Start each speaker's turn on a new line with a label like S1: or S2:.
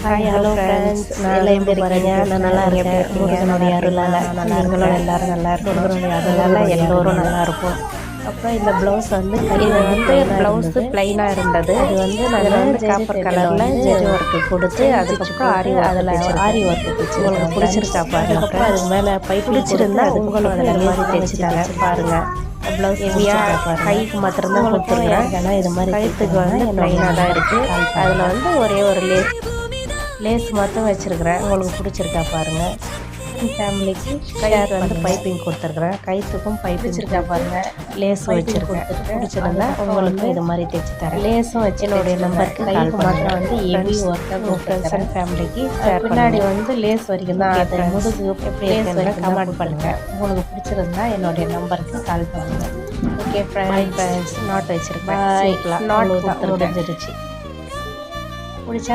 S1: Hi hello friends, எல்லாம் எப்படி இருக்கீங்க? நான் நல்லா இருக்கேன். முருகனுடைய அருளால் நீங்களும் எல்லோரும் நல்லா இருக்கணும். முருகனுடைய அருளால் எல்லோரும் நல்லா இருப்போம். அப்புறம் இந்த ப்ளவுஸ் வந்து ப்ளவுஸு ப்ளைனாக இருந்தது. அது வந்து நாங்கள் வந்து காப்பர் கலரில் ஜெரி ஒர்க்கு கொடுத்து அதுக்கப்புறம் அதில் ஆரி ஒர்க்கு தைச்சு உங்களுக்கு பிடிச்சிருக்கா பாருங்க. அப்புறம் அதுக்கு மேலே பிடிச்சிருந்தா உங்களும் அதில் மாதிரி தைச்சிட்டாங்க பாருங்கள். ப்ளவுஸ் ஹெவியாக கைக்கு மாத்திரம்தான் கொடுத்துருக்குறேன். ஏன்னா இது மாதிரி கழுத்துக்கு வந்து ப்ளைனாக தான் இருக்குது. அதில் வந்து ஒரே ஒரு லேஸ் மட்டும் வச்சுருக்கிறேன். உங்களுக்கு பிடிச்சிருக்கா பாருங்கள். ஃபேமிலிக்கு கையார் வந்து பைப்பிங் கொடுத்துருக்குறேன். கைத்துக்கும் பைப் வச்சுருக்கா பாருங்கள். லேஸ் வச்சுருக்கேன். பிடிச்சிருந்தா உங்களுக்கு இது மாதிரி தைச்சி தரேன். லேஸும் வச்சு என்னுடைய நம்பருக்கு கைக்கு மாத்திரம் வந்து ஹெவி ஒர்க்காக ஃப்ரெண்ட்ஸ் அண்ட் ஃபேமிலிக்கு பின்னாடி வந்து லேஸ் வரைக்கும் தான். அது முதுகு எப்படி லேஸ் வரைக்கும் கமெண்ட் பண்ணுங்கள். உங்களுக்கு பிடிச்சிருந்தா என்னுடைய நம்பருக்கு கால் பண்ணுங்கள். ஓகே ஃப்ரெண்ட்ஸ், நாட் வச்சுருக்கேன். நாட் முடிஞ்சிருச்சு. பிடிச்சா